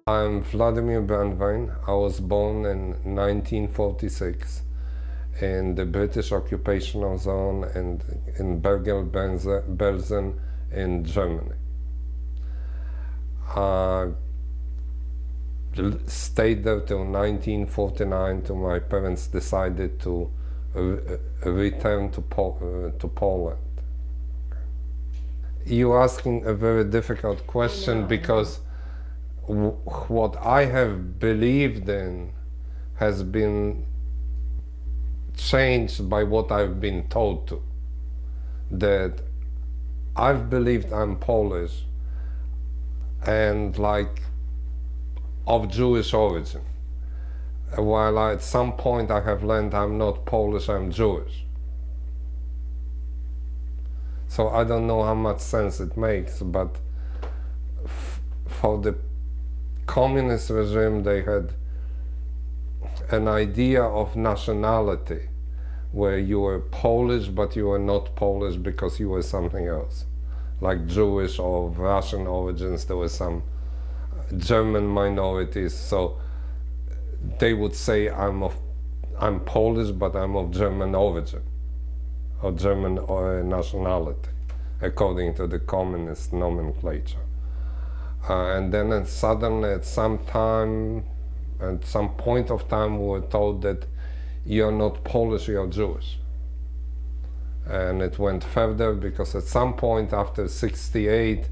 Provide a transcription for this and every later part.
I'm Vladimir Brandwajn. I was born in 1946 in the British occupational zone and in Bergen-Belsen in Germany. I stayed there till 1949 till my parents decided to return to Poland. You're asking a very difficult question because what I have believed in has been changed by what I've been told to. That I've believed I'm Polish and like of Jewish origin, while at some point I have learned I'm not Polish, I'm Jewish. So I don't know how much sense it makes, but for the communist regime they had an idea of nationality where you were Polish but you were not Polish because you were something else, like Jewish or of Russian origins. There were some German minorities, so they would say I'm Polish but I'm of German origin or German nationality according to the communist nomenclature. And then suddenly at some point of time we were told that you're not Polish, you're Jewish. And it went further because at some point after '68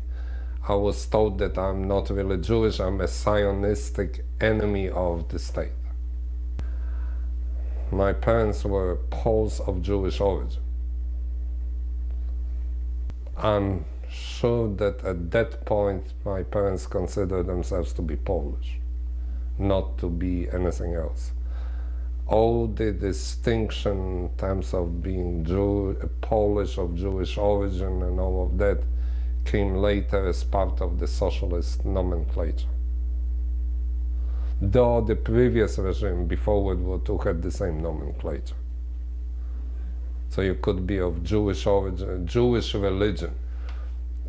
I was told that I'm not really Jewish, I'm a Zionistic enemy of the state. My parents were Poles of Jewish origin. I'm sure that at that point my parents considered themselves to be Polish, not to be anything else. All the distinction in terms of being Polish of Jewish origin and all of that came later as part of the socialist nomenclature. Though the previous regime before World War II had the same nomenclature. So you could be of Jewish origin, Jewish religion.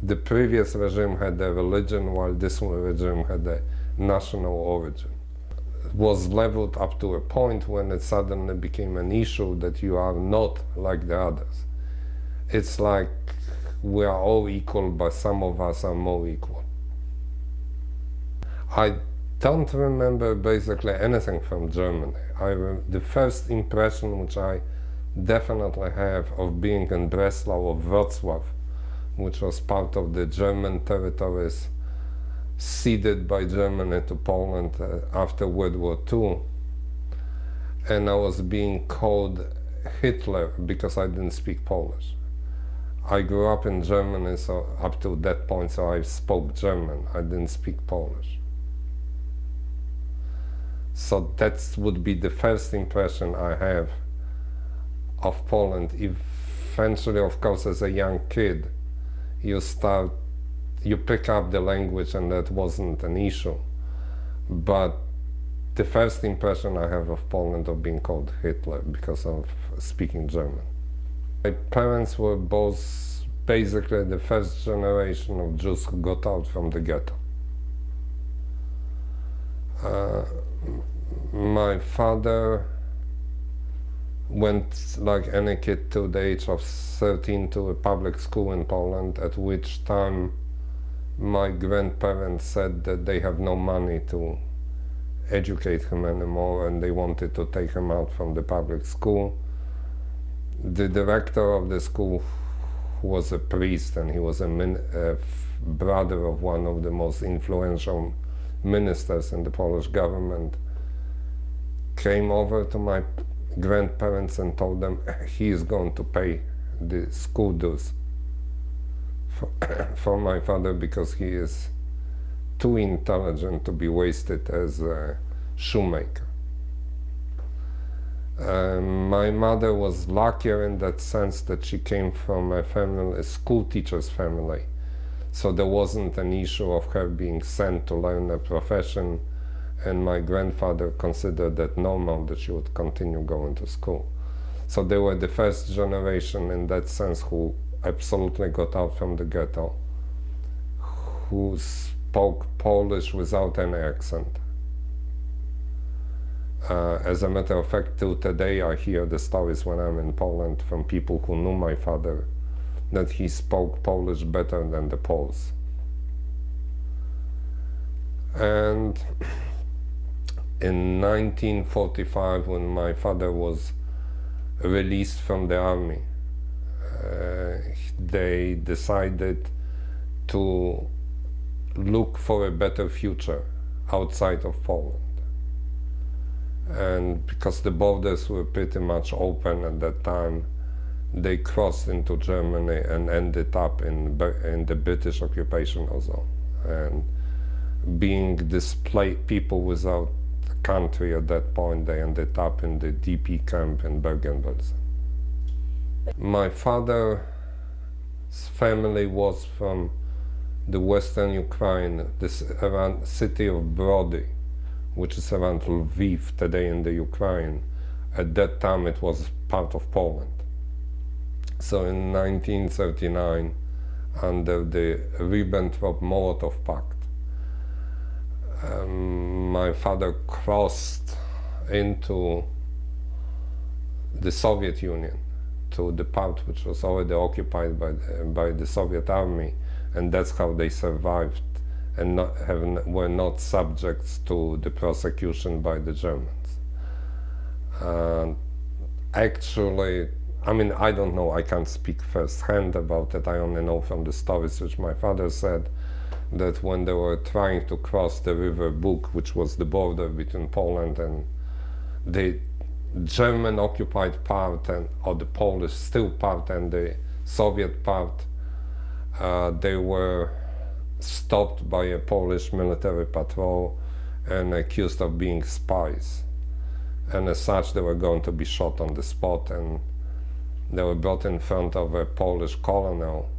The previous regime had a religion while this regime had a national origin. It was leveled up to a point when it suddenly became an issue that you are not like the others. It's like we are all equal, but some of us are more equal. I don't remember basically anything from Germany. The first impression which I definitely have of being in Breslau or Wrocław, which was part of the German territories ceded by Germany to Poland after World War II. And I was being called Hitler because I didn't speak Polish. I grew up in Germany, so up to that point, so I spoke German. I didn't speak Polish. So that would be the first impression I have of Poland. Eventually, of course, as a young kid, you pick up the language and that wasn't an issue. But the first impression I have of Poland of being called Hitler because of speaking German. My parents were both basically the first generation of Jews who got out from the ghetto. My father went, like any kid, to the age of 13 to a public school in Poland, at which time my grandparents said that they have no money to educate him anymore and they wanted to take him out from the public school. The director of the school, who was a priest and he was a brother of one of the most influential ministers in the Polish government, came over to my grandparents and told them he is going to pay the school dues for my father because he is too intelligent to be wasted as a shoemaker. My mother was luckier in that sense that she came from a school teacher's family, so there wasn't an issue of her being sent to learn a profession, and my grandfather considered that normal, that she would continue going to school. So they were the first generation in that sense who absolutely got out from the ghetto, who spoke Polish without any accent. As a matter of fact, till today I hear the stories when I'm in Poland from people who knew my father, that he spoke Polish better than the Poles. And in 1945, when my father was released from the army, they decided to look for a better future outside of Poland. And because the borders were pretty much open at that time, they crossed into Germany and ended up in the British occupational zone. And being displaced, people without a country at that point, they ended up in the DP camp in Bergen-Belsen. My father's family was from the western Ukraine, this around city of Brody, which is around Lviv today in the Ukraine. At that time it was part of Poland. So in 1939, under the Ribbentrop-Molotov Pact, my father crossed into the Soviet Union, to the part which was already occupied by the Soviet army, and that's how they survived and were not subjects to the prosecution by the Germans. Actually, I mean, I don't know, I can't speak firsthand about it, I only know from the stories which my father said, that when they were trying to cross the river Bug, which was the border between Poland and the German occupied part, or the Polish still part, and the Soviet part, they were stopped by a Polish military patrol and accused of being spies. And as such, they were going to be shot on the spot, and they were brought in front of a Polish colonel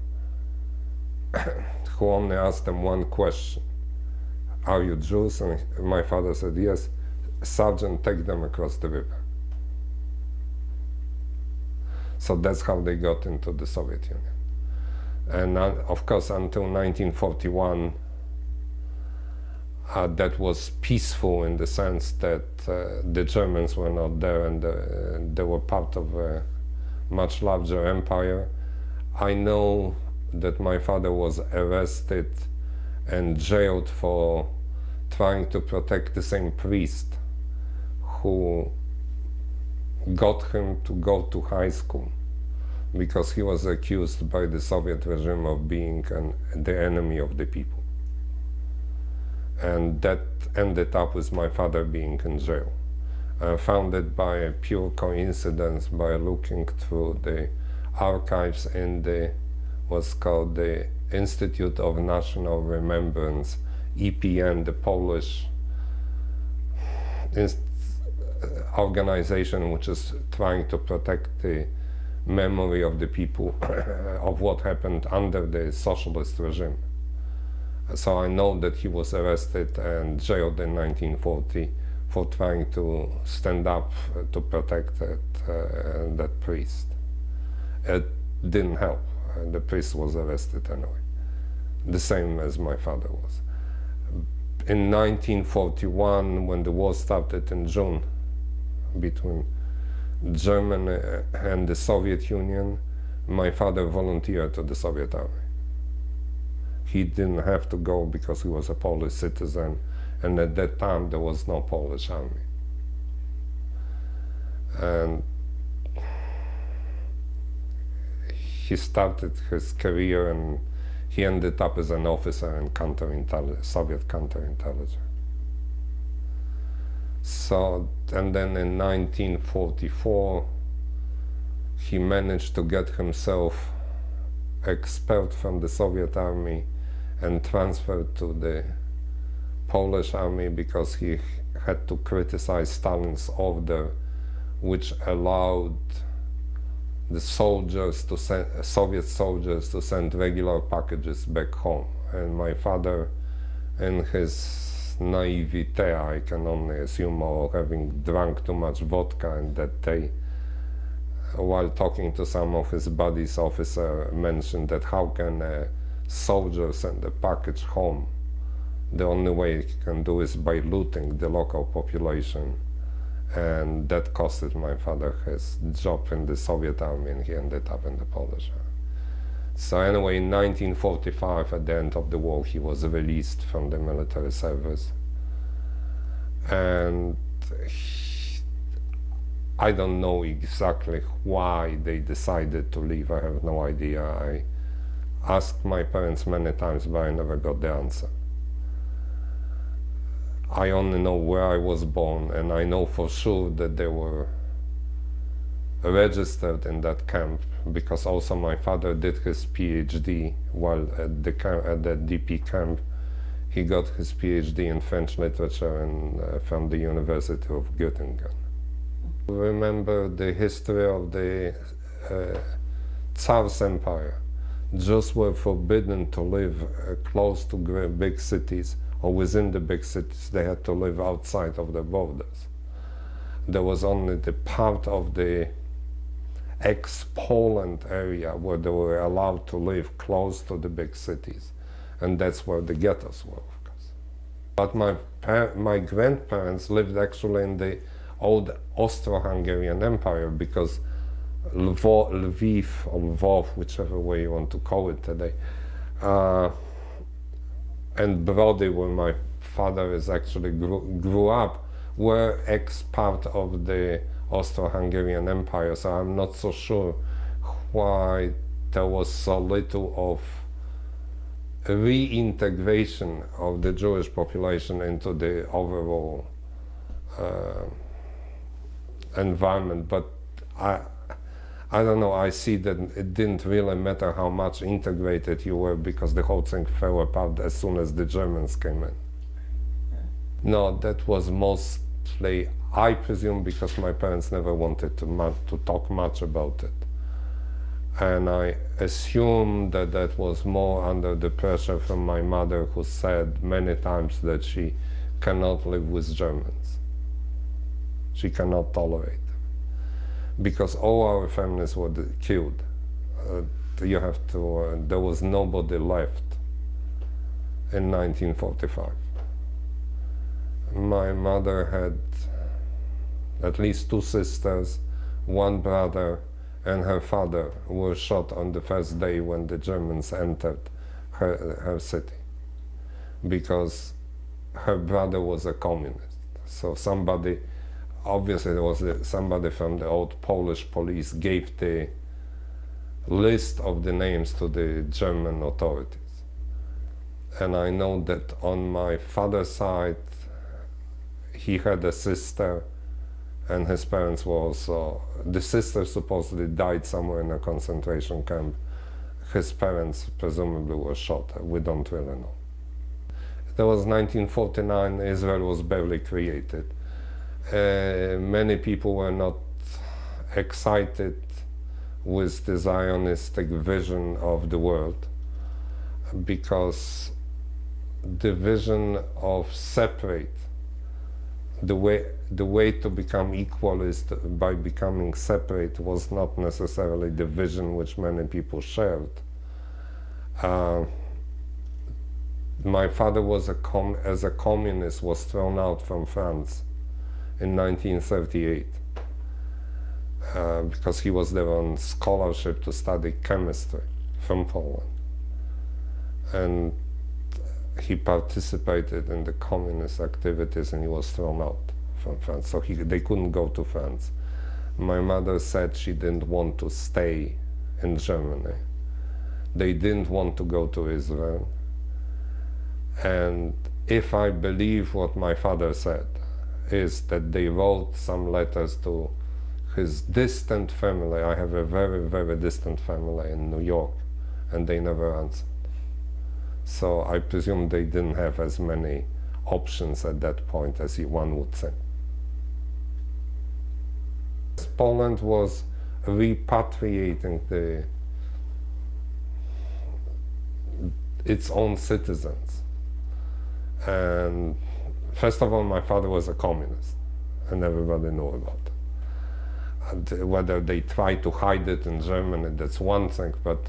who only asked them one question: "Are you Jews?" And my father said, "Yes." "Sergeant, take them across the river." So that's how they got into the Soviet Union. And of course, until 1941, that was peaceful in the sense that the Germans were not there, and they were part of a much larger empire. I know that my father was arrested and jailed for trying to protect the same priest who got him to go to high school, because he was accused by the Soviet regime of being the enemy of the people. And that ended up with my father being in jail. I found it by a pure coincidence by looking through the archives in what's called the Institute of National Remembrance, EPN, the Polish organization which is trying to protect the memory of the people of what happened under the socialist regime. So I know that he was arrested and jailed in 1940 for trying to stand up to protect that priest. It didn't help. The priest was arrested anyway, the same as my father was. In 1941, when the war started in June between Germany and the Soviet Union, my father volunteered to the Soviet army. He didn't have to go because he was a Polish citizen, and at that time there was no Polish army. And he started his career, and he ended up as an officer in Soviet counterintelligence. So, and then in 1944, he managed to get himself expelled from the Soviet army and transferred to the Polish army because he had to criticize Stalin's order, which allowed the soldiers to send, Soviet soldiers to send regular packages back home. And my father, in his naivete, I can only assume, or having drunk too much vodka, and that day, while talking to some of his buddies, officer mentioned that how can a soldier send a package home the only way he can do is by looting the local population, and that costed my father his job in the Soviet army, and he ended up in the Polish army. So anyway, in 1945, at the end of the war, he was released from the military service, and I don't know exactly why they decided to leave. I have no idea. I asked my parents many times, but I never got the answer. I only know where I was born, and I know for sure that they were registered in that camp, because also my father did his PhD while at the DP camp. He got his PhD in French literature from the University of Göttingen. Remember the history of the Tsar's empire. Jews were forbidden to live close to big cities, or within the big cities. They had to live outside of the borders. There was only the part of the ex-Poland area where they were allowed to live close to the big cities, and that's where the ghettos were, of course. But my grandparents lived actually in the old Austro-Hungarian Empire, because Lviv or Lvov, whichever way you want to call it today, and Brody, where my father is actually grew up, were ex-part of the Austro-Hungarian Empire, so I'm not so sure why there was so little of reintegration of the Jewish population into the overall environment. But I don't know, I see that it didn't really matter how much integrated you were, because the whole thing fell apart as soon as the Germans came in. No, that was mostly, I presume, because my parents never wanted to talk much about it. And I assume that that was more under the pressure from my mother, who said many times that she cannot live with Germans. She cannot tolerate them, because all our families were killed. You have to, there was nobody left in 1945. My mother had at least 2 sisters, 1 brother, and her father were shot on the first day when the Germans entered her city, because her brother was a communist. So somebody, obviously there was somebody from the old Polish police, gave the list of the names to the German authorities. And I know that on my father's side, he had a sister, and his parents were also, the sister supposedly died somewhere in a concentration camp. His parents presumably were shot. We don't really know. There was 1949, Israel was barely created. Many people were not excited with the Zionistic vision of the world, because the vision of separate, the way to become equal is by becoming separate, was not necessarily the vision which many people shared. My father was as a communist, was thrown out from France in 1938 because he was there on scholarship to study chemistry from Poland, and he participated in the communist activities, and he was thrown out from France, so they couldn't go to France. My mother said she didn't want to stay in Germany. They didn't want to go to Israel. And if I believe what my father said, is that they wrote some letters to his distant family. I have a very, very distant family in New York, and they never answered. So I presume they didn't have as many options at that point as one would think. Poland was repatriating its own citizens. And first of all, my father was a communist, and everybody knew about it. And whether they tried to hide it in Germany, that's one thing, but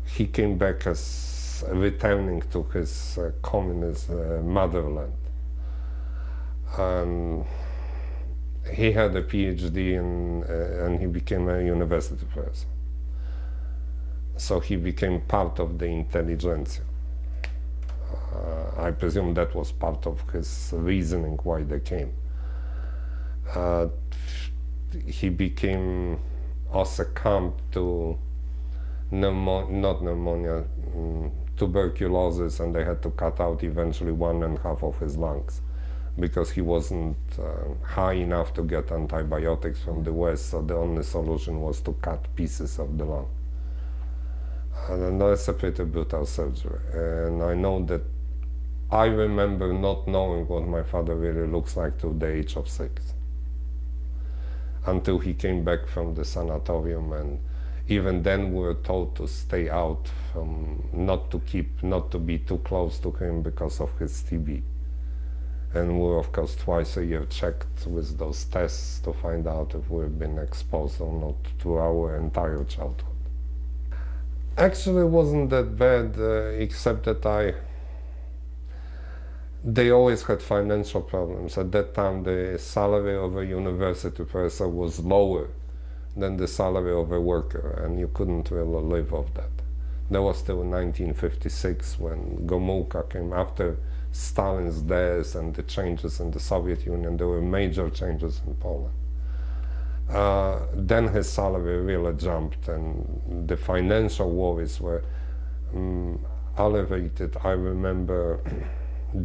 he came back as returning to his communist motherland. And he had a PhD and he became a university professor. So he became part of the intelligentsia. I presume that was part of his reasoning why they came. He became succumbed to tuberculosis, and they had to cut out eventually 1.5 of his lungs because he wasn't high enough to get antibiotics from the West, so the only solution was to cut pieces of the lung. And that's a pretty brutal surgery. And I know that I remember not knowing what my father really looks like till the age of 6. Until he came back from the sanatorium, and even then we were told to stay out, not to be too close to him because of his TB. And we were, of course, twice a year checked with those tests to find out if we've been exposed or not through our entire childhood. Actually, it wasn't that bad, except that they always had financial problems. At that time, the salary of a university professor was lower than the salary of a worker, and you couldn't really live off that. That was still 1956 when Gomulka came. After Stalin's death and the changes in the Soviet Union, there were major changes in Poland. Then his salary really jumped, and the financial worries were elevated. I remember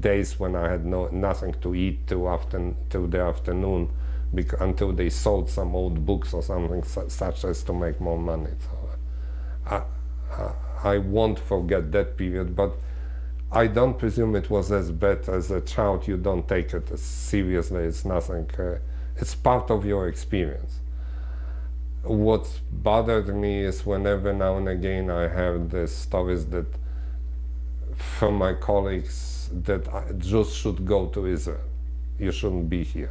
days when I had nothing to eat till the afternoon, until they sold some old books or something such as to make more money. So I won't forget that period, but I don't presume it was as bad. As a child, you don't take it as seriously. It's nothing. It's part of your experience. What bothered me is whenever now and again I have the stories that from my colleagues that Jews should go to Israel. You shouldn't be here.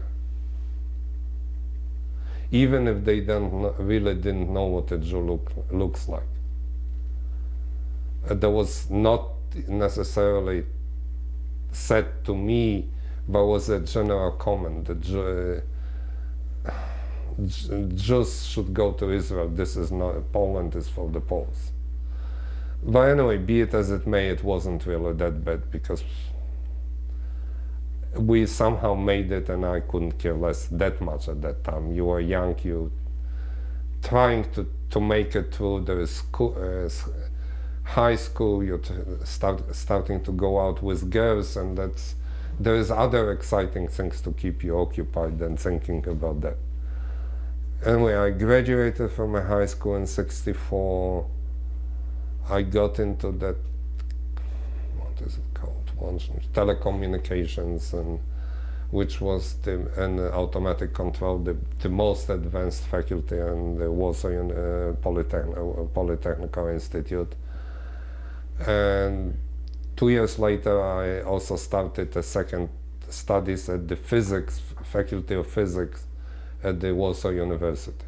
Even if they really didn't know what a Jew looks like. That was not necessarily said to me, but was a general comment that Jews should go to Israel. This is not, Poland is for the Poles. But anyway, be it as it may, it wasn't really that bad because we somehow made it, and I couldn't care less that much at that time. You were young, you trying to make it through the school, high school, you're starting to go out with girls, and there is other exciting things to keep you occupied than thinking about that. Anyway, I graduated from a high school in '64. I got into that, what is it called? Telecommunications, and which was and automatic control, the most advanced faculty in the Warsaw Polytechnical Institute. And 2 years later, I also started a second studies at the Faculty of Physics at the Warsaw University.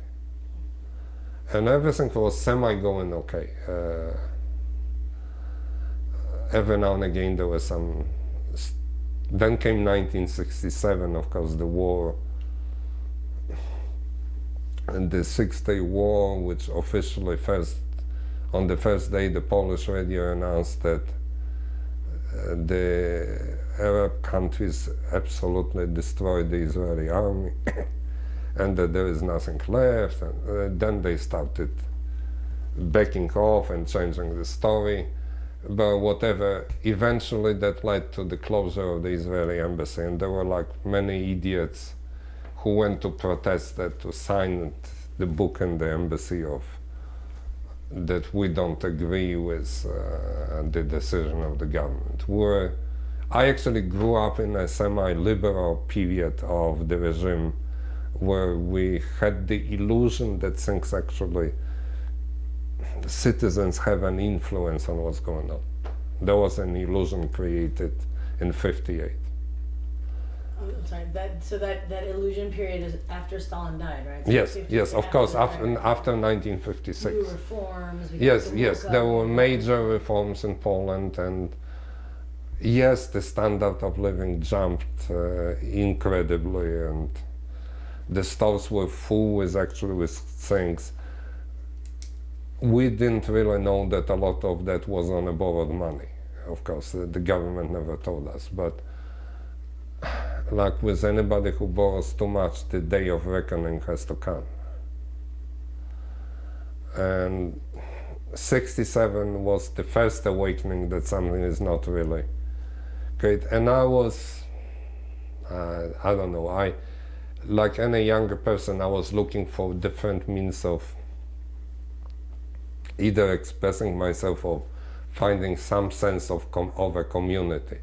And everything was semi-going okay. Every now and again there was some. Then came 1967, of course, the war, and the Six-Day War, which officially on the first day the Polish radio announced that the Arab countries absolutely destroyed the Israeli army and that there is nothing left. And then they started backing off and changing the story. But whatever, eventually that led to the closure of the Israeli embassy, and there were like many idiots who went to protest that, to sign the book in the embassy of that we don't agree with the decision of the government. I actually grew up in a semi-liberal period of the regime where we had the illusion that things actually, citizens have an influence on what's going on. There was an illusion created in '58. sorry, that illusion period is after Stalin died, right? So Yes, yes, of course, after New 1956. reforms. Yes, yes, there were major reforms in Poland, and yes, the standard of living jumped incredibly, and the stores were full with things. We didn't really know that a lot of that was on a borrowed money. Of course, the government never told us, but like with anybody who borrows too much, the day of reckoning has to come. And 67 was the first awakening that something is not really great. And I was, I don't know, like any younger person, I was looking for different means of either expressing myself or finding some sense of a community.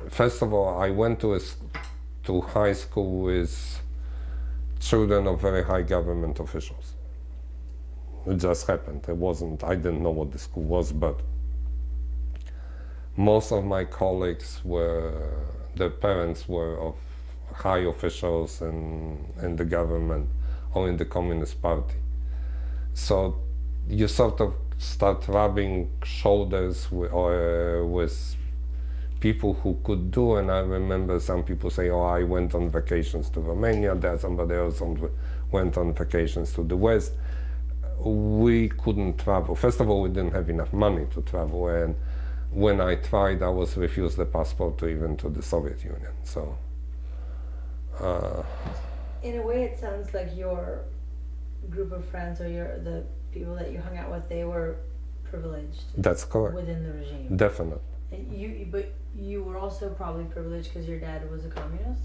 First of all, I went to high school with children of very high government officials. It just happened. I didn't know what the school was, but most of my colleagues their parents were of high officials in the government or in the Communist Party. So you sort of start rubbing shoulders with people who could do, and I remember some people say, oh, I went on vacations to Romania, there somebody else went on vacations to the West. We couldn't travel. First of all, we didn't have enough money to travel, and when I tried, I was refused the passport to even to the Soviet Union. So in a way, it sounds like your group of friends or the people that you hung out with, they were privileged. That's correct. Within the regime. Definitely. And but you were also probably privileged because your dad was a communist?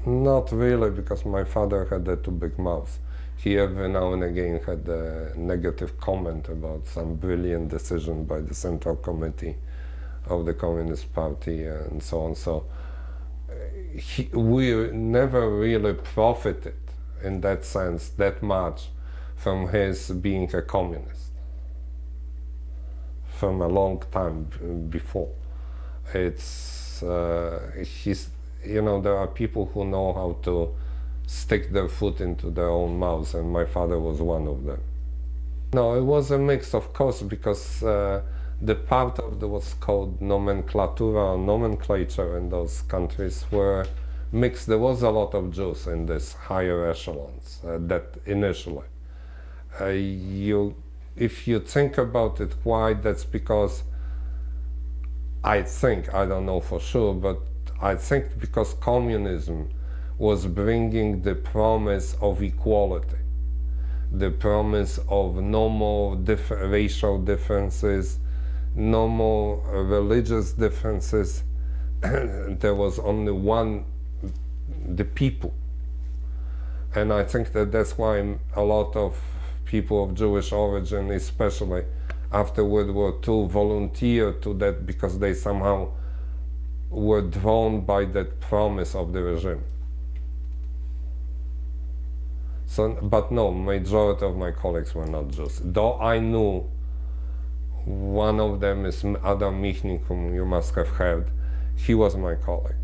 Not really, because my father had a too big mouth. He every now and again had a negative comment about some brilliant decision by the Central Committee of the Communist Party and so on. So we never really profited in that sense that much from his being a communist from a long time before. It's there are people who know how to stick their foot into their own mouths, and my father was one of them. No, it was a mix, of course, because the part of what's called nomenclatura or nomenclature in those countries were mixed. There was a lot of Jews in these higher echelons that initially. If you think about it, why, that's because I don't know for sure, but I think because communism was bringing the promise of equality, the promise of no more racial differences, no more religious differences. There was only one, the people. And I think that's why a lot of people of Jewish origin, especially after World War II, volunteered to that because they somehow were drawn by that promise of the regime. So, but no, majority of my colleagues were not Jews. Though I knew one of them is Adam Michnik, whom you must have heard. He was my colleague.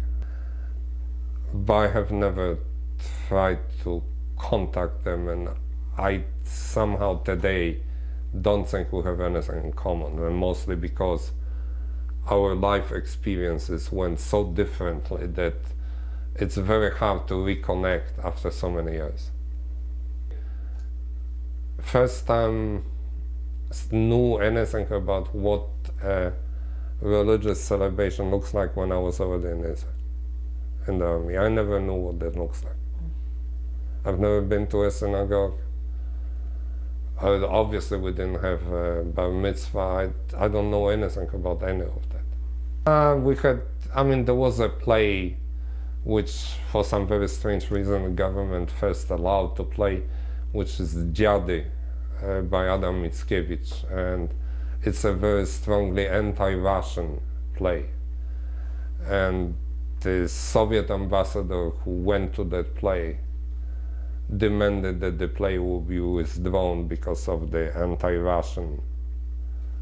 But I have never tried to contact them, and I somehow today don't think we have anything in common, and mostly because our life experiences went so differently that it's very hard to reconnect after so many years. First time knew anything about what a religious celebration looks like when I was already in Israel, in the army. I never knew what that looks like. I've never been to a synagogue. Obviously we didn't have bar mitzvah. I don't know anything about any of that. There was a play which for some very strange reason the government first allowed to play, which is Dziady by Adam Mickiewicz, and it's a very strongly anti-Russian play. And the Soviet ambassador who went to that play demanded that the play will be withdrawn because of the anti-Russian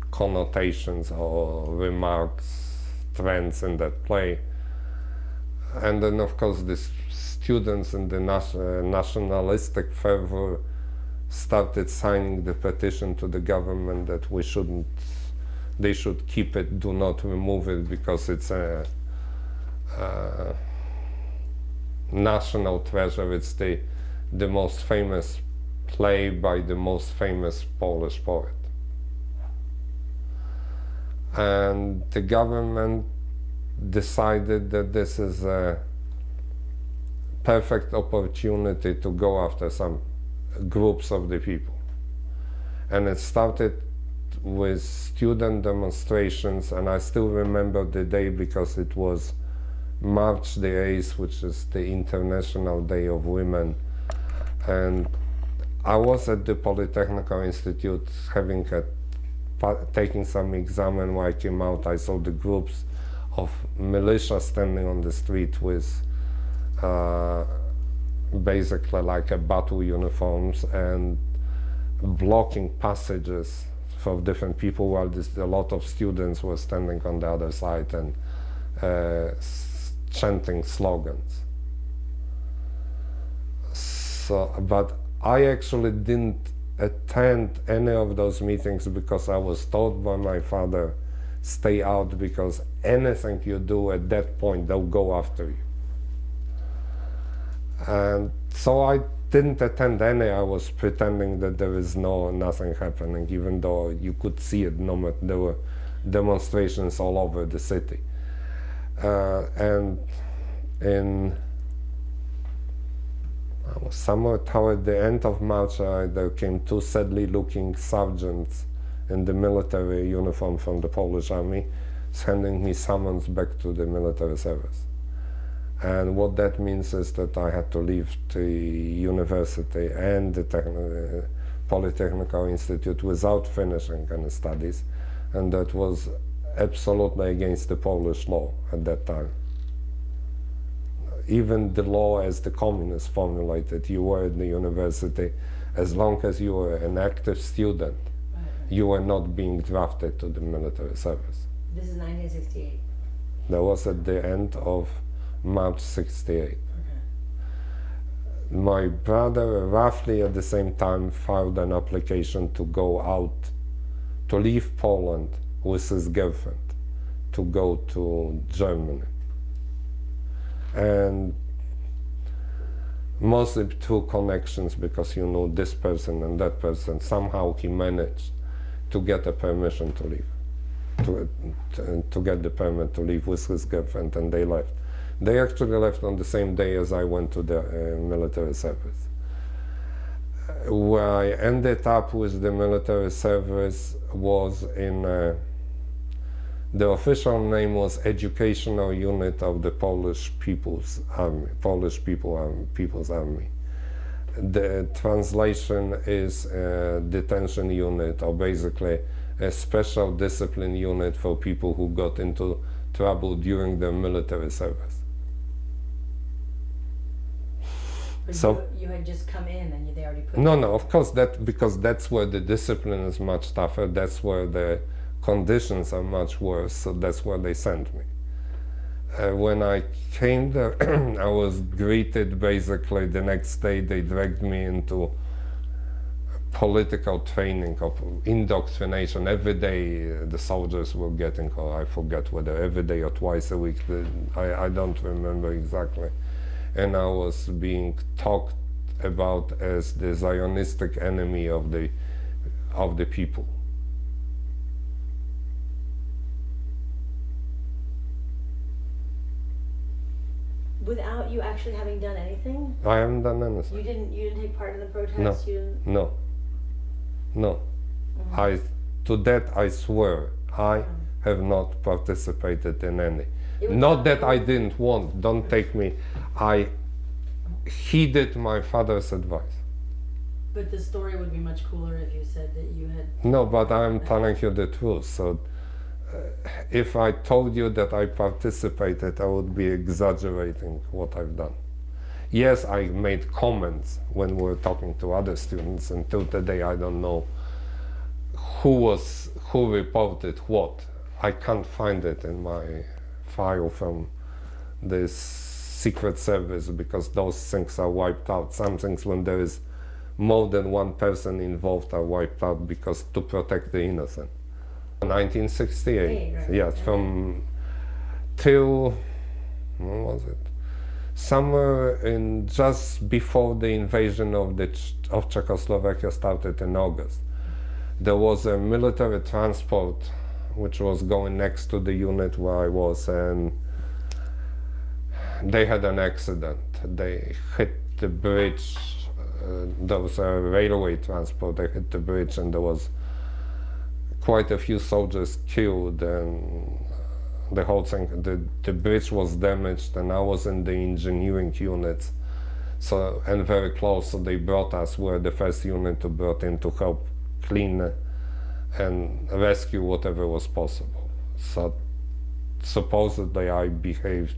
connotations or remarks, trends in that play. And then of course the students in the nationalistic fervor started signing the petition to the government that they should keep it, do not remove it, because it's a national treasure. It's the most famous play by the most famous Polish poet. And the government decided that this is a perfect opportunity to go after some groups of the people. And it started with student demonstrations, and I still remember the day because it was March the 8th, which is the International Day of Women. And I was at the Polytechnical Institute taking some exam, and when I came out I saw the groups of militia standing on the street with basically like a battle uniforms and blocking passages for different people, while a lot of students were standing on the other side and chanting slogans. So, but I actually didn't attend any of those meetings because I was told by my father, stay out, because anything you do at that point, they'll go after you. And so I didn't attend any. I was pretending that there is nothing happening, even though you could see it. There were demonstrations all over the city. And somewhere toward the end of March, there came two sadly looking sergeants in the military uniform from the Polish army, sending me summons back to the military service. And what that means is that I had to leave the university and the Polytechnical Institute without finishing any studies, and that was absolutely against the Polish law at that time. Even the law as the communists formulated, you were in the university, as long as you were an active student, you were not being drafted to the military service. This is 1968. That was at the end of March 68. Okay. My brother, roughly at the same time, filed an application to go out, to leave Poland with his girlfriend, to go to Germany. And mostly through connections, because you know this person and that person, somehow he managed to get a permission to leave, to get the permit to leave with his girlfriend, and they left. They actually left on the same day as I went to the military service. Where I ended up with the military service was in, the official name was Educational Unit of the Polish People's Army, People's Army. The translation is detention unit, or basically a special discipline unit for people who got into trouble during their military service. But So you had just come in and they already put no, of course, because that's where the discipline is much tougher, that's where the conditions are much worse, so that's where they sent me. When I came there, I was greeted basically the next day. They dragged me into political training, of indoctrination. Every day the soldiers were getting, or I forget whether every day or twice a week, I don't remember exactly. And I was being talked about as the Zionistic enemy of the people. Without you actually having done anything? I haven't done anything. You didn't take part in the protest? No. You didn't? No. Mhm. To that I swear, I have not participated in any. It was Not that I didn't want, don't take me, I heeded my father's advice. But the story would be much cooler if you said that you had... No, but I'm telling you the truth. So if I told you that I participated, I would be exaggerating what I've done. Yes, I made comments when we were talking to other students. Until today, I don't know who reported what. I can't find it in my file from this secret service, because those things are wiped out. Some things, when there is more than one person involved, are wiped out because to protect the innocent. 1968, right. yes, from till, when was it? Somewhere in just before the invasion of Czechoslovakia started in August. There was a military transport which was going next to the unit where I was, and they had an accident. They hit the bridge. There was a railway transport. They hit the bridge, and there was quite a few soldiers killed, and the whole thing, the bridge was damaged, and I was in the engineering units, so, and very close, so they brought us, we were the first unit to brought in to help clean and rescue whatever was possible. So supposedly I behaved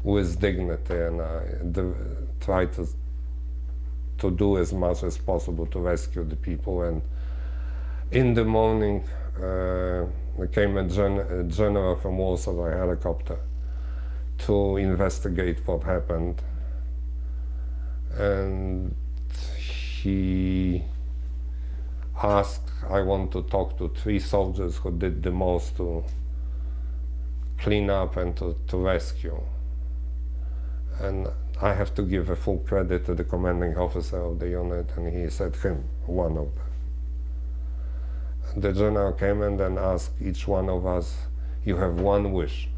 with dignity, and I tried to do as much as possible to rescue the people. And in the morning there came a general from Warsaw by helicopter to investigate what happened, and he asked, I want to talk to 3 soldiers who did the most to clean up and to rescue. And I have to give a full credit to the commanding officer of the unit, and he said him, one of them. The general came and then asked each one of us, you have one wish.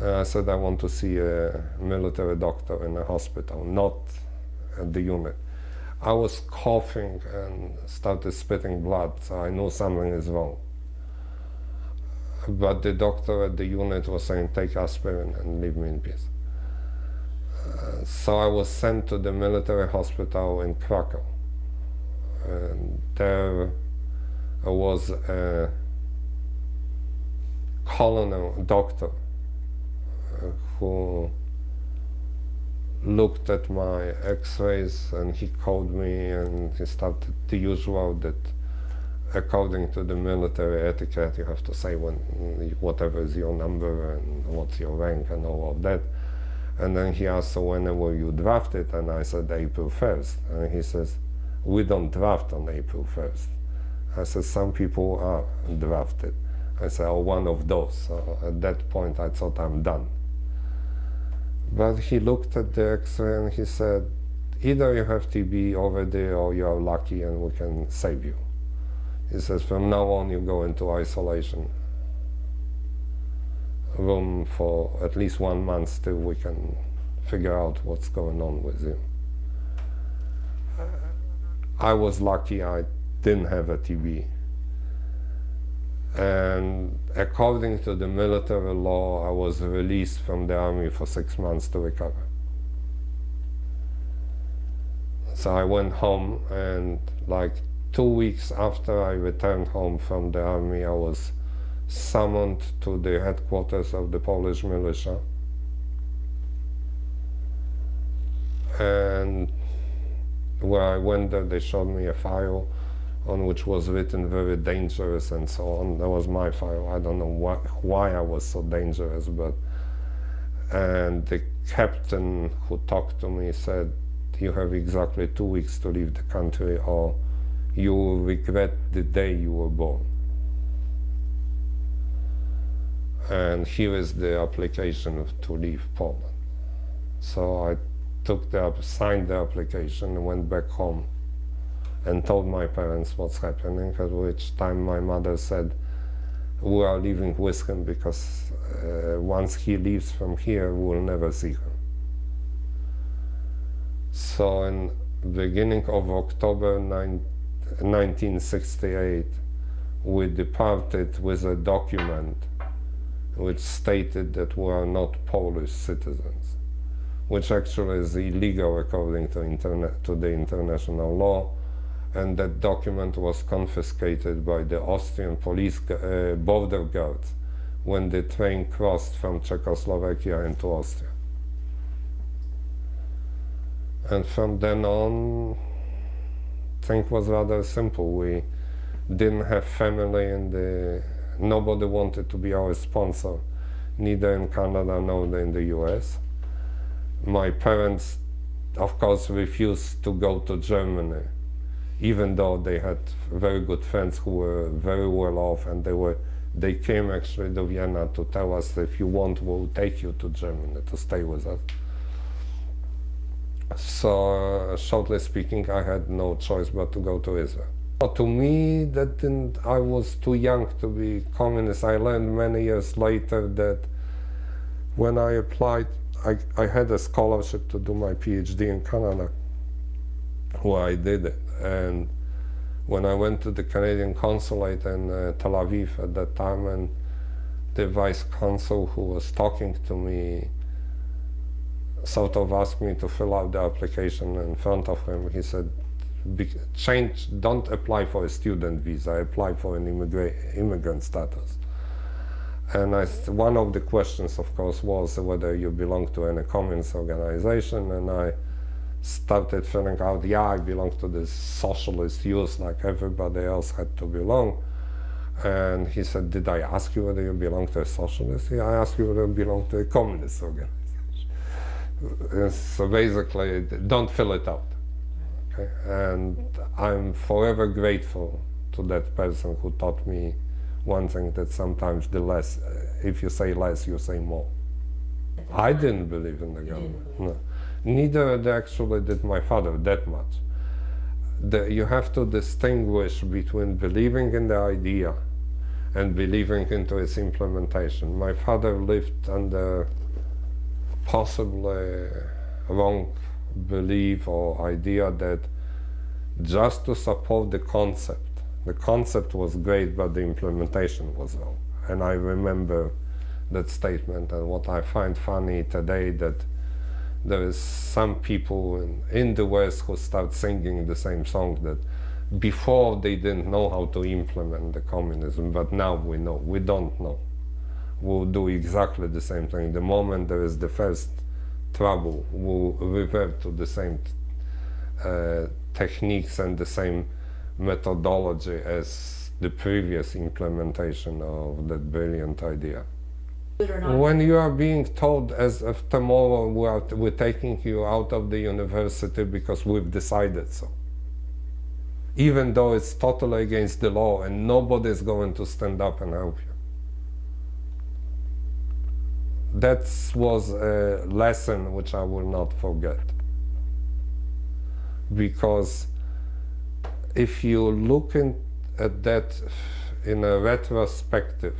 And I said, I want to see a military doctor in a hospital, not at the unit. I was coughing and started spitting blood, so I knew something is wrong. But the doctor at the unit was saying, take aspirin and leave me in peace. So I was sent to the military hospital in Krakow. And there was a colonel doctor who looked at my x-rays, and he called me, and he started the usual that according to the military etiquette you have to say whatever is your number and what's your rank and all of that. And then he asked, so when were you drafted? And I said, April 1st. And he says, we don't draft on April 1st. I said, some people are drafted. I said, oh, one of those. So at that point I thought I'm done. But he looked at the x-ray and he said, either you have TB already or you are lucky and we can save you. He says, from now on you go into isolation room for at least 1 month till we can figure out what's going on with you. I was lucky I didn't have a TB. And according to the military law, I was released from the army for 6 months to recover. So I went home, and like 2 weeks after I returned home from the army, I was summoned to the headquarters of the Polish militia. And where I went there, they showed me a file on which was written very dangerous and so on. That was my file. I don't know why I was so dangerous, but, and the captain who talked to me said, you have exactly 2 weeks to leave the country or you will regret the day you were born. And here is the application to leave Poland. So I signed the application and went back home and told my parents what's happening, at which time my mother said, we are leaving with him because once he leaves from here, we'll never see him. So in the beginning of October 1968, we departed with a document which stated that we are not Polish citizens, which actually is illegal according to the international law. And that document was confiscated by the Austrian police border guards when the train crossed from Czechoslovakia into Austria. And from then on, things was rather simple. We didn't have family, and nobody wanted to be our sponsor neither in Canada nor in the US. My parents, of course, refused to go to Germany, even though they had very good friends who were very well off, and they came actually to Vienna to tell us, if you want, we'll take you to Germany to stay with us. So, shortly speaking, I had no choice but to go to Israel. To me, I was too young to be communist. I learned many years later that when I applied, I had a scholarship to do my PhD in Canada, where I did it. And when I went to the Canadian consulate in Tel Aviv at that time, and the vice consul who was talking to me sort of asked me to fill out the application in front of him, he said, don't apply for a student visa, apply for an immigrant status. And one of the questions, of course, was whether you belong to any communist organization, and I started filling out, yeah, I belong to this socialist youth like everybody else had to belong. And he said, did I ask you whether you belong to a socialist? Yeah, I asked you whether you belong to a communist organization. So basically, don't fill it out. Okay? And I'm forever grateful to that person who taught me one thing, that sometimes if you say less, you say more. I didn't believe in the government. No. Neither actually did my father that much. You have to distinguish between believing in the idea and believing into its implementation. My father lived under possibly wrong belief or idea that just to support the concept was great, but the implementation was wrong. And I remember that statement, and what I find funny today, that there is some people in the West who start singing the same song, that before they didn't know how to implement the communism, but now we know. We don't know. We'll do exactly the same thing. The moment there is the first trouble, we'll revert to the same techniques and the same methodology as the previous implementation of that brilliant idea. When you are being told as of tomorrow we're taking you out of the university because we've decided so, even though it's totally against the law and nobody's going to stand up and help you. That was a lesson which I will not forget. Because if you look at that in a retrospective,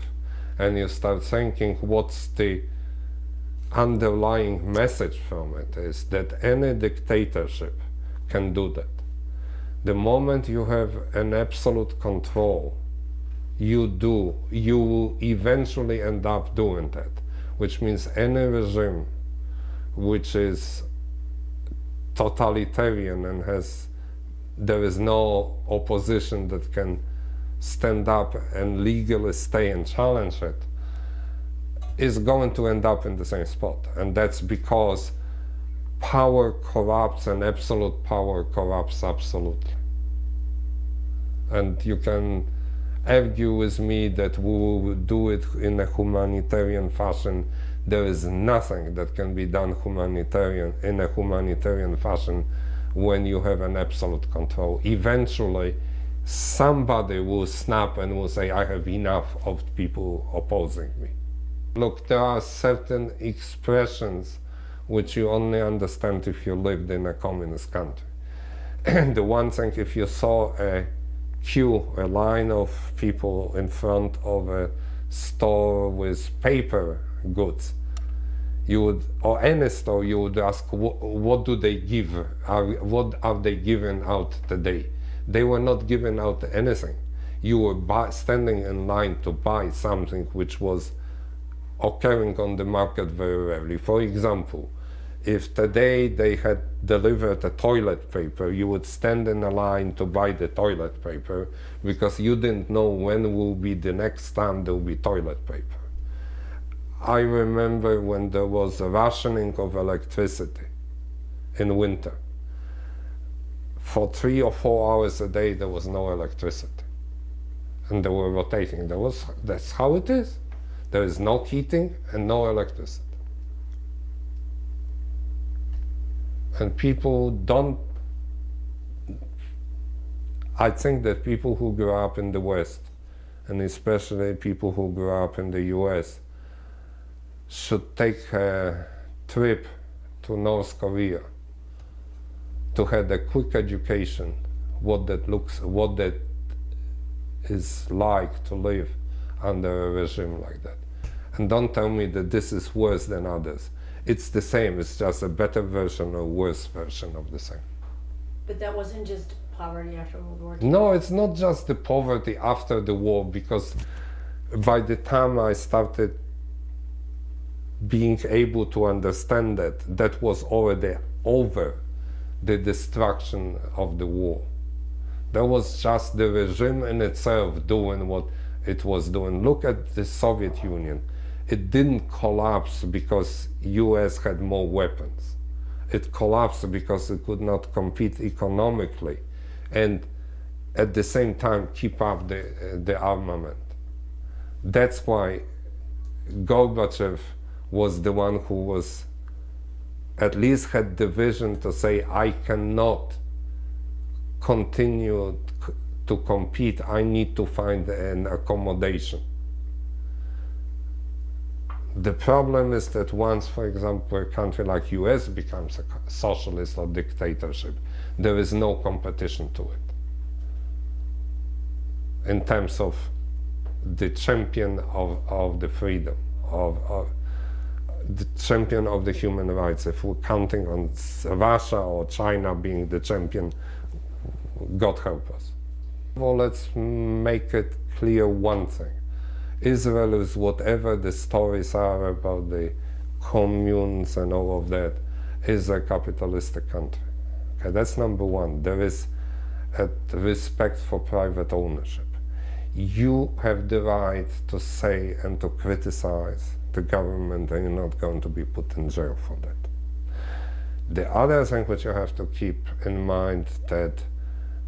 and you start thinking what's the underlying message from it, is that any dictatorship can do that. The moment you have an absolute control, you will eventually end up doing that, which means any regime which is totalitarian and there is no opposition that can stand up and legally stay and challenge it, is going to end up in the same spot. And that's because power corrupts, and absolute power corrupts absolutely. And you can argue with me that we will do it in a humanitarian fashion. There is nothing that can be done in a humanitarian fashion when you have an absolute control. Eventually, somebody will snap and will say, I have enough of people opposing me. Look, there are certain expressions which you only understand if you lived in a communist country. And the one thing, if you saw a line of people in front of a store with paper goods, or any store, you would ask, what do they give? What are they giving out today? They were not giving out anything. You were standing in line to buy something which was occurring on the market very rarely. For example, if today they had delivered a toilet paper, you would stand in a line to buy the toilet paper because you didn't know when will be the next time there will be toilet paper. I remember when there was a rationing of electricity in winter. For 3 or 4 hours a day there was no electricity. And they were rotating. That's how it is. There is no heating and no electricity. And people don't, I think that people who grew up in the West, and especially people who grew up in the US, should take a trip to North Korea to have a quick education, what that is like to live under a regime like that. And don't tell me that this is worse than others. It's the same, it's just a better version or worse version of the same. But that wasn't just poverty after World War II? No, it's not just the poverty after the war, because by the time I started being able to understand that was already over the destruction of the war. That was just the regime in itself doing what it was doing. Look at the Soviet Union. It didn't collapse because US had more weapons. It collapsed because it could not compete economically and at the same time keep up the armament. That's why Gorbachev was the one who was, at least had the vision to say, I cannot continue to compete, I need to find an accommodation. The problem is that once, for example, a country like US becomes a socialist or dictatorship, there is no competition to it. In terms of the champion of the freedom, of the champion of the human rights. If we're counting on Russia or China being the champion, God help us. Well, let's make it clear one thing. Israel is, whatever the stories are about the communes and all of that, is a capitalistic country. Okay, that's number one. There is a respect for private ownership. You have the right to say and to criticize the government, and you're not going to be put in jail for that. The other thing which you have to keep in mind, that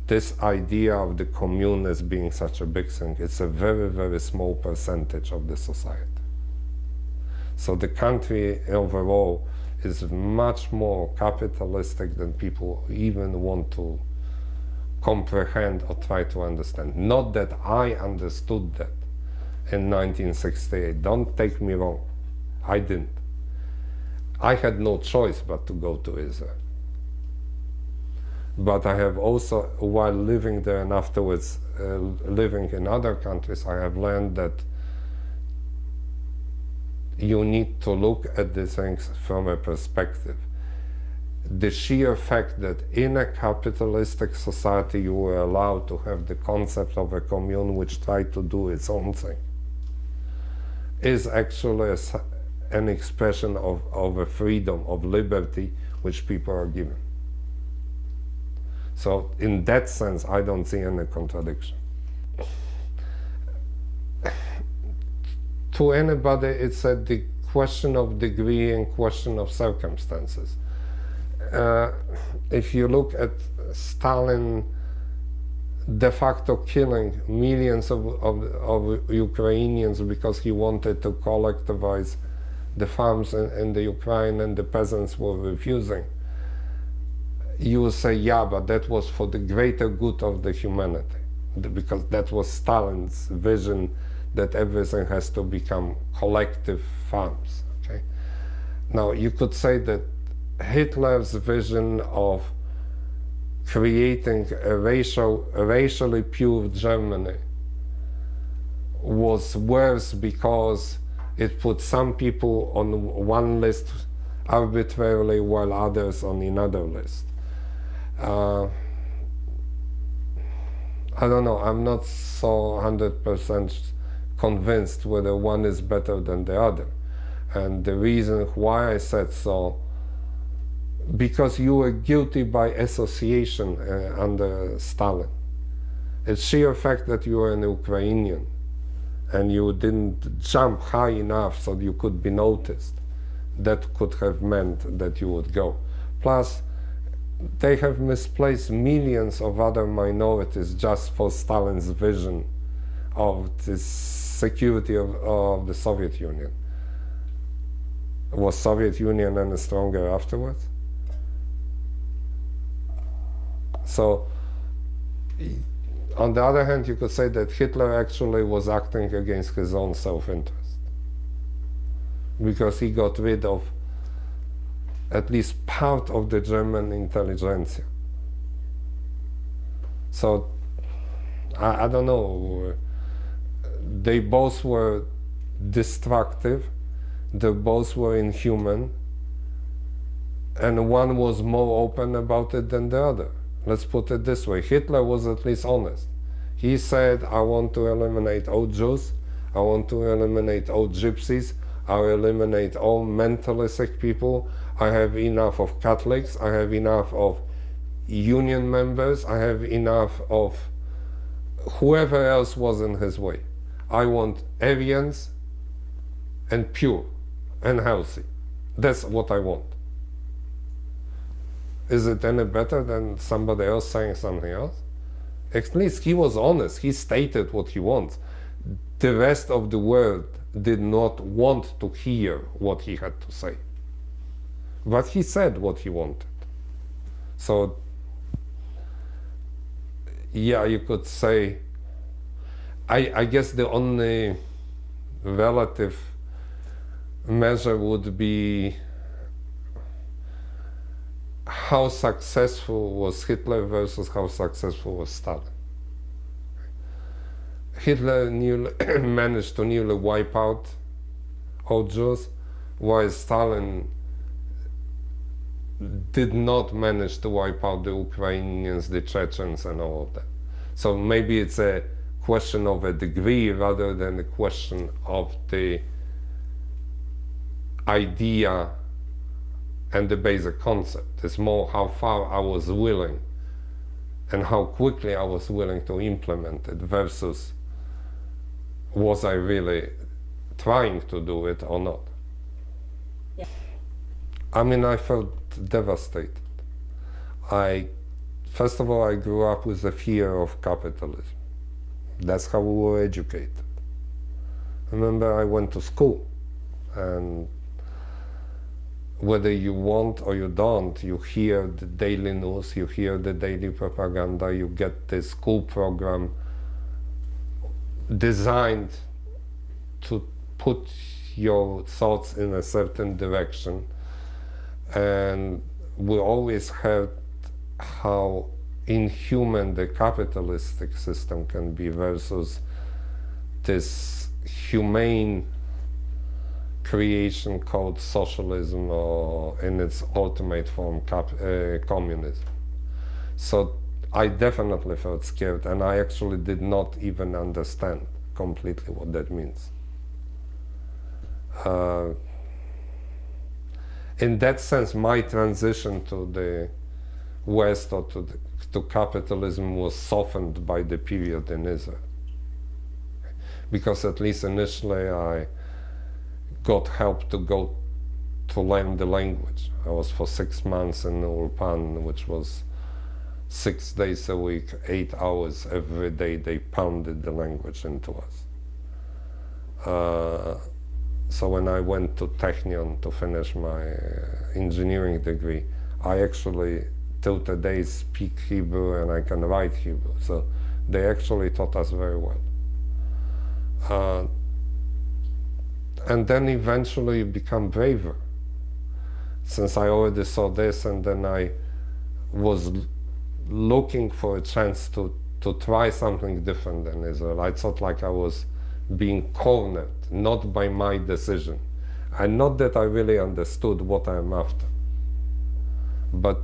this idea of the commune as being such a big thing, it's a very, very small percentage of the society. So the country overall is much more capitalistic than people even want to comprehend or try to understand. Not that I understood that in 1968, don't take me wrong, I didn't. I had no choice but to go to Israel. But I have also, while living there and afterwards living in other countries, I have learned that you need to look at the things from a perspective. The sheer fact that in a capitalistic society you were allowed to have the concept of a commune which tried to do its own thing is actually an expression of a freedom, of liberty, which people are given. So in that sense, I don't see any contradiction. To anybody, it's the question of degree and question of circumstances. If you look at Stalin de facto killing millions of Ukrainians because he wanted to collectivize the farms in the Ukraine and the peasants were refusing, you will say, yeah, but that was for the greater good of the humanity, because that was Stalin's vision that everything has to become collective farms. Okay? Now, you could say that Hitler's vision of creating a racially pure Germany was worse because it put some people on one list arbitrarily while others on another list. I don't know, I'm not so 100% convinced whether one is better than the other. And the reason why I said so, because you were guilty by association under Stalin. It's sheer fact that you were an Ukrainian and you didn't jump high enough so you could be noticed. That could have meant that you would go. Plus, they have misplaced millions of other minorities just for Stalin's vision of this security of the Soviet Union. Was Soviet Union any stronger afterwards? So, on the other hand, you could say that Hitler actually was acting against his own self-interest, because he got rid of at least part of the German intelligentsia. So, I don't know, they both were destructive, they both were inhuman, and one was more open about it than the other. Let's put it this way, Hitler was at least honest. He said, I want to eliminate all Jews, I want to eliminate all gypsies, I'll eliminate all mentally sick people, I have enough of Catholics, I have enough of union members, I have enough of whoever else was in his way. I want Aryans and pure and healthy. That's what I want. Is it any better than somebody else saying something else? At least he was honest, he stated what he wants. The rest of the world did not want to hear what he had to say. But he said what he wanted. So, yeah, you could say, I guess the only relative measure would be how successful was Hitler versus how successful was Stalin. Hitler managed to nearly wipe out all Jews, while Stalin did not manage to wipe out the Ukrainians, the Chechens, and all of that. So maybe it's a question of a degree rather than a question of the idea and the basic concept. It's more how far I was willing and how quickly I was willing to implement it versus was I really trying to do it or not. Yeah. I mean, I felt devastated. First of all, I grew up with a fear of capitalism. That's how we were educated. Remember, I went to school, and whether you want or you don't, you hear the daily news, you hear the daily propaganda, you get the school program designed to put your thoughts in a certain direction. And we always heard how inhuman the capitalistic system can be versus this humane creation called socialism, or in its ultimate form, communism. So I definitely felt scared, and I actually did not even understand completely what that means. In that sense, my transition to the West or to capitalism was softened by the period in Israel. Because at least initially I got help to go to learn the language. I was for 6 months in Ulpan, which was 6 days a week, 8 hours every day. They pounded the language into us. So when I went to Technion to finish my engineering degree, I actually till today speak Hebrew and I can write Hebrew. So they actually taught us very well. And then eventually you become braver. Since I already saw this, and then I was looking for a chance to try something different than Israel. I thought like I was being cornered, not by my decision. And not that I really understood what I'm after. But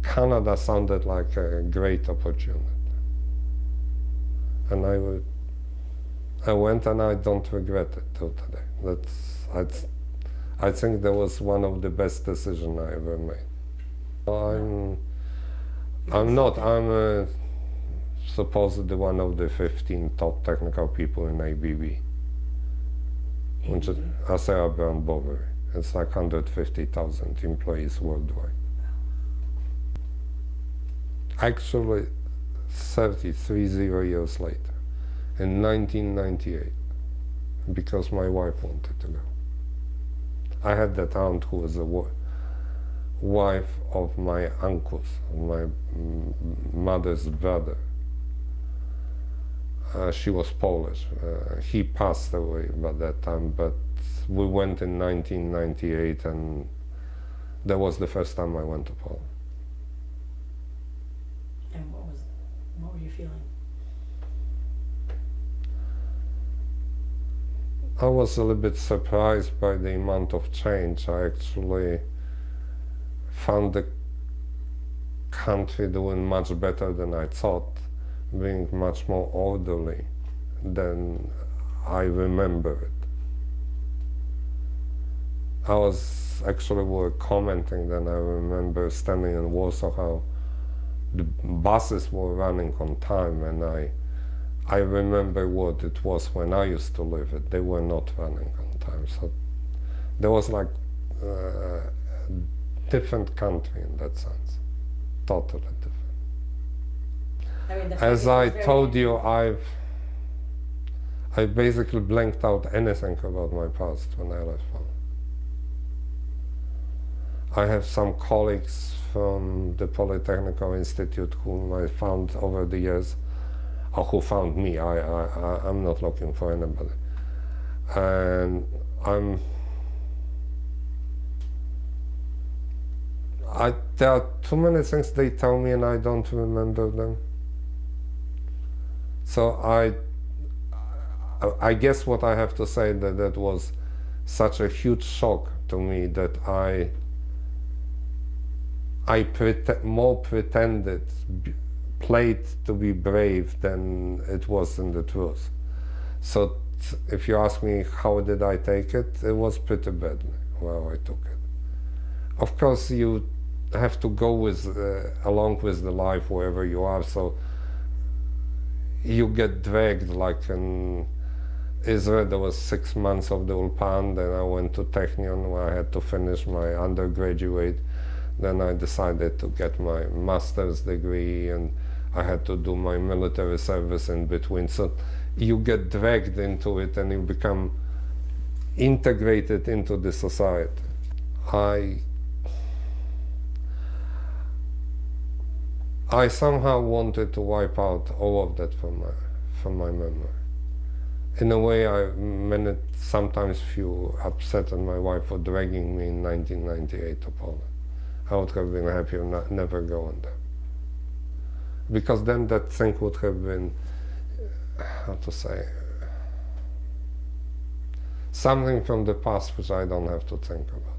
Canada sounded like a great opportunity. And I went, and I don't regret it till today. I think that was one of the best decisions I ever made. I'm supposedly one of the 15 top technical people in ABB, which is Asea Brown Boveri. It's like 150,000 employees worldwide. Actually, 33 years later, in 1998, because my wife wanted to go. I had that aunt who was a wife of my uncle's, my mother's brother. She was Polish. He passed away by that time, but we went in 1998, and that was the first time I went to Poland. And what were you feeling? I was a little bit surprised by the amount of change. I actually found the country doing much better than I thought, being much more orderly than I remember it. I was actually were commenting that I remember standing in Warsaw how the buses were running on time, and I remember what it was when I used to live it. They were not running on time, so there was like a different country in that sense, totally different. I mean, As I told you, I basically blanked out anything about my past when I left home. I have some colleagues from the Polytechnical Institute whom I found over the years, or who found me. I'm not looking for anybody. And there are too many things they tell me and I don't remember them. So I guess what I have to say that was such a huge shock to me that I more pretended, played to be brave than it was in the truth. So if you ask me how did I take it, it was pretty badly how I took it. Of course you have to go with along with the life wherever you are, so you get dragged. Like in Israel there was 6 months of the Ulpan, then I went to Technion where I had to finish my undergraduate. Then I decided to get my master's degree, and I had to do my military service in between. So you get dragged into it and you become integrated into the society. I somehow wanted to wipe out all of that from my memory. In a way, I sometimes feel upset at my wife for dragging me in 1998 to Poland. I would have been happier never going there. Because then that thing would have been, how to say, something from the past which I don't have to think about.